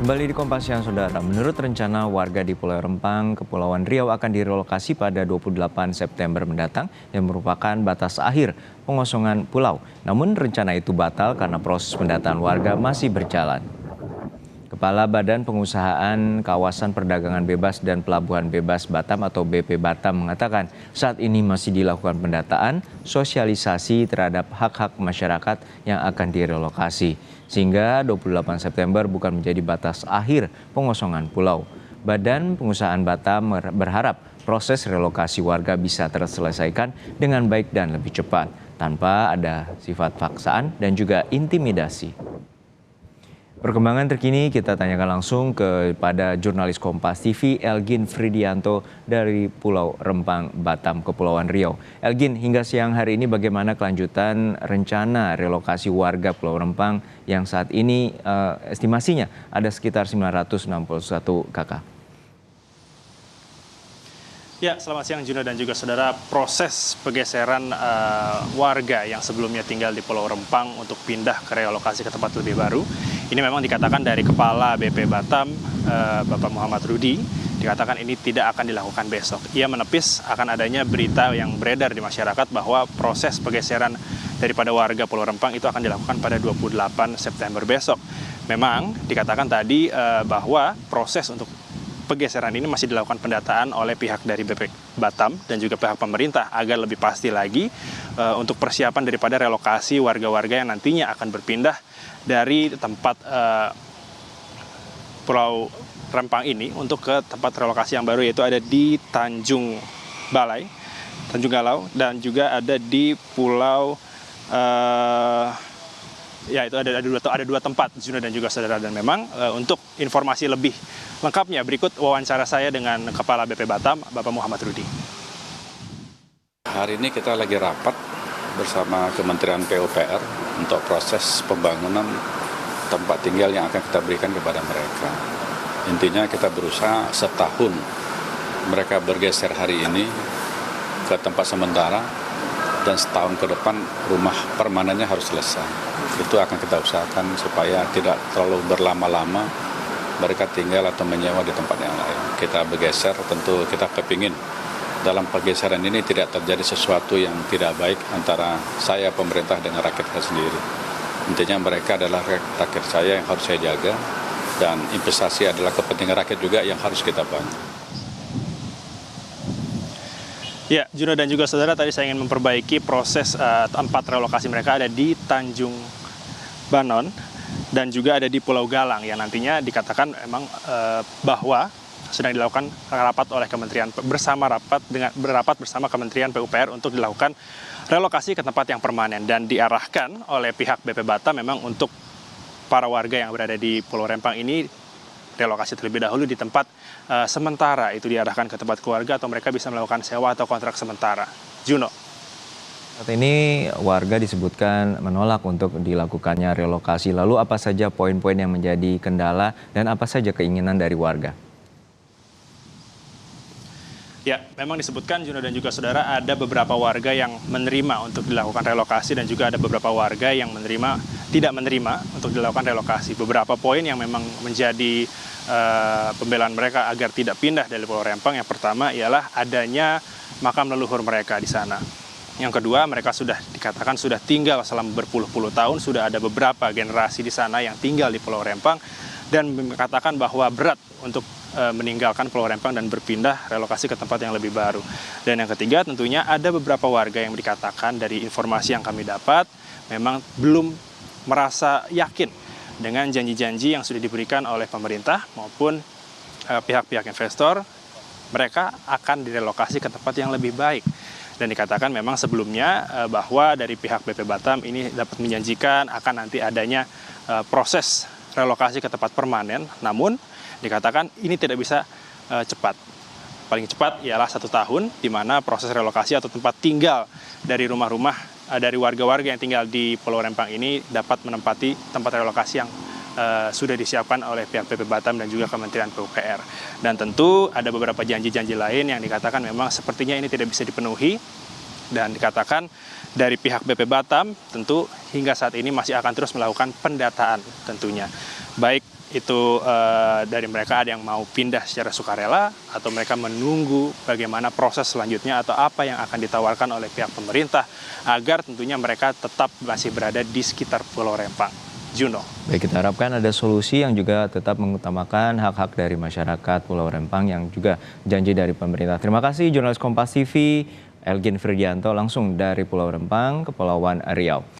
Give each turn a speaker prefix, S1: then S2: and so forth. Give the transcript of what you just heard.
S1: Kembali di Kompas Siang, Saudara. Menurut rencana, warga di Pulau Rempang, Kepulauan Riau akan direlokasi pada 28 September mendatang yang merupakan batas akhir pengosongan pulau. Namun rencana itu batal karena proses pendataan warga masih berjalan. Kepala Badan Pengusahaan Kawasan Perdagangan Bebas dan Pelabuhan Bebas Batam atau BP Batam mengatakan saat ini masih dilakukan pendataan, sosialisasi terhadap hak-hak masyarakat yang akan direlokasi. Sehingga 28 September bukan menjadi batas akhir pengosongan pulau. Badan Pengusahaan Batam berharap proses relokasi warga bisa terselesaikan dengan baik dan lebih cepat, tanpa ada sifat paksaan dan juga intimidasi. Perkembangan terkini kita tanyakan langsung kepada jurnalis Kompas TV Elgin Fridianto dari Pulau Rempang, Batam, Kepulauan Riau. Elgin, hingga siang hari ini bagaimana kelanjutan rencana relokasi warga Pulau Rempang yang saat ini estimasinya ada sekitar 961 kakak?
S2: Ya, selamat siang Juno dan juga saudara. Proses pergeseran warga yang sebelumnya tinggal di Pulau Rempang untuk pindah ke relokasi ke tempat lebih baru. Ini memang dikatakan dari Kepala BP Batam, Bapak Muhammad Rudi, dikatakan ini tidak akan dilakukan besok. Ia menepis akan adanya berita yang beredar di masyarakat bahwa proses pergeseran daripada warga Pulau Rempang itu akan dilakukan pada 28 September besok. Memang dikatakan tadi bahwa proses untuk pergeseran ini masih dilakukan pendataan oleh pihak dari BP Batam dan juga pihak pemerintah agar lebih pasti lagi untuk persiapan daripada relokasi warga-warga yang nantinya akan berpindah dari tempat Pulau Rempang ini untuk ke tempat relokasi yang baru, yaitu ada di Tanjung Balai, Tanjung Galau, dan juga ada di Pulau ya itu ada dua tempat, Juno dan juga saudara. Dan memang untuk informasi lebih lengkapnya berikut wawancara saya dengan Kepala BP Batam, Bapak Muhammad Rudi.
S3: Hari ini kita lagi rapat bersama Kementerian PUPR untuk proses pembangunan tempat tinggal yang akan kita berikan kepada mereka. Intinya kita berusaha setahun mereka bergeser hari ini ke tempat sementara, dan setahun ke depan rumah permanennya harus selesai. Itu akan kita usahakan supaya tidak terlalu berlama-lama mereka tinggal atau menyewa di tempat yang lain. Kita bergeser, tentu kita kepingin dalam pergeseran ini tidak terjadi sesuatu yang tidak baik antara saya, pemerintah, dengan rakyat saya sendiri. Intinya mereka adalah rakyat saya yang harus saya jaga, dan investasi adalah kepentingan rakyat juga yang harus kita bangun.
S2: Ya, Juno dan juga saudara, tadi saya ingin memperbaiki proses tempat relokasi mereka ada di Tanjung Banon dan juga ada di Pulau Galang, yang nantinya dikatakan memang bahwa sedang dilakukan rapat oleh Kementerian berapat bersama Kementerian PUPR untuk dilakukan relokasi ke tempat yang permanen, dan diarahkan oleh pihak BP Batam memang untuk para warga yang berada di Pulau Rempang ini relokasi terlebih dahulu di tempat sementara, itu diarahkan ke tempat keluarga atau mereka bisa melakukan sewa atau kontrak sementara. Juno.
S1: Saat ini warga disebutkan menolak untuk dilakukannya relokasi. Lalu apa saja poin-poin yang menjadi kendala dan apa saja keinginan dari warga?
S2: Ya, memang disebutkan Juno dan juga saudara, ada beberapa warga yang menerima untuk dilakukan relokasi dan juga ada beberapa warga yang tidak menerima untuk dilakukan relokasi. Beberapa poin yang memang menjadi pembelaan mereka agar tidak pindah dari Pulau Rempang, yang pertama ialah adanya makam leluhur mereka di sana. Yang kedua, mereka sudah dikatakan sudah tinggal selama berpuluh-puluh tahun, sudah ada beberapa generasi di sana yang tinggal di Pulau Rempang, dan mengatakan bahwa berat untuk meninggalkan Pulau Rempang dan berpindah relokasi ke tempat yang lebih baru. Dan yang ketiga, tentunya ada beberapa warga yang dikatakan dari informasi yang kami dapat memang belum merasa yakin dengan janji-janji yang sudah diberikan oleh pemerintah maupun pihak-pihak investor. Mereka akan direlokasi ke tempat yang lebih baik. Dan dikatakan memang sebelumnya bahwa dari pihak BP Batam ini dapat menjanjikan akan nanti adanya proses relokasi ke tempat permanen, namun dikatakan ini tidak bisa cepat. Paling cepat ialah 1 tahun, di mana proses relokasi atau tempat tinggal dari rumah-rumah dari warga-warga yang tinggal di Pulau Rempang ini dapat menempati tempat relokasi yang sudah disiapkan oleh pihak BP Batam dan juga Kementerian PUPR. Dan tentu ada beberapa janji-janji lain yang dikatakan memang sepertinya ini tidak bisa dipenuhi, dan dikatakan dari pihak BP Batam tentu hingga saat ini masih akan terus melakukan pendataan tentunya. Baik itu dari mereka ada yang mau pindah secara sukarela atau mereka menunggu bagaimana proses selanjutnya atau apa yang akan ditawarkan oleh pihak pemerintah agar tentunya mereka tetap masih berada di sekitar Pulau Rempang. Juno.
S1: Baik, kita harapkan ada solusi yang juga tetap mengutamakan hak-hak dari masyarakat Pulau Rempang yang juga janji dari pemerintah. Terima kasih jurnalis Kompas TV Elgin Firdianto langsung dari Pulau Rempang, Kepulauan Riau.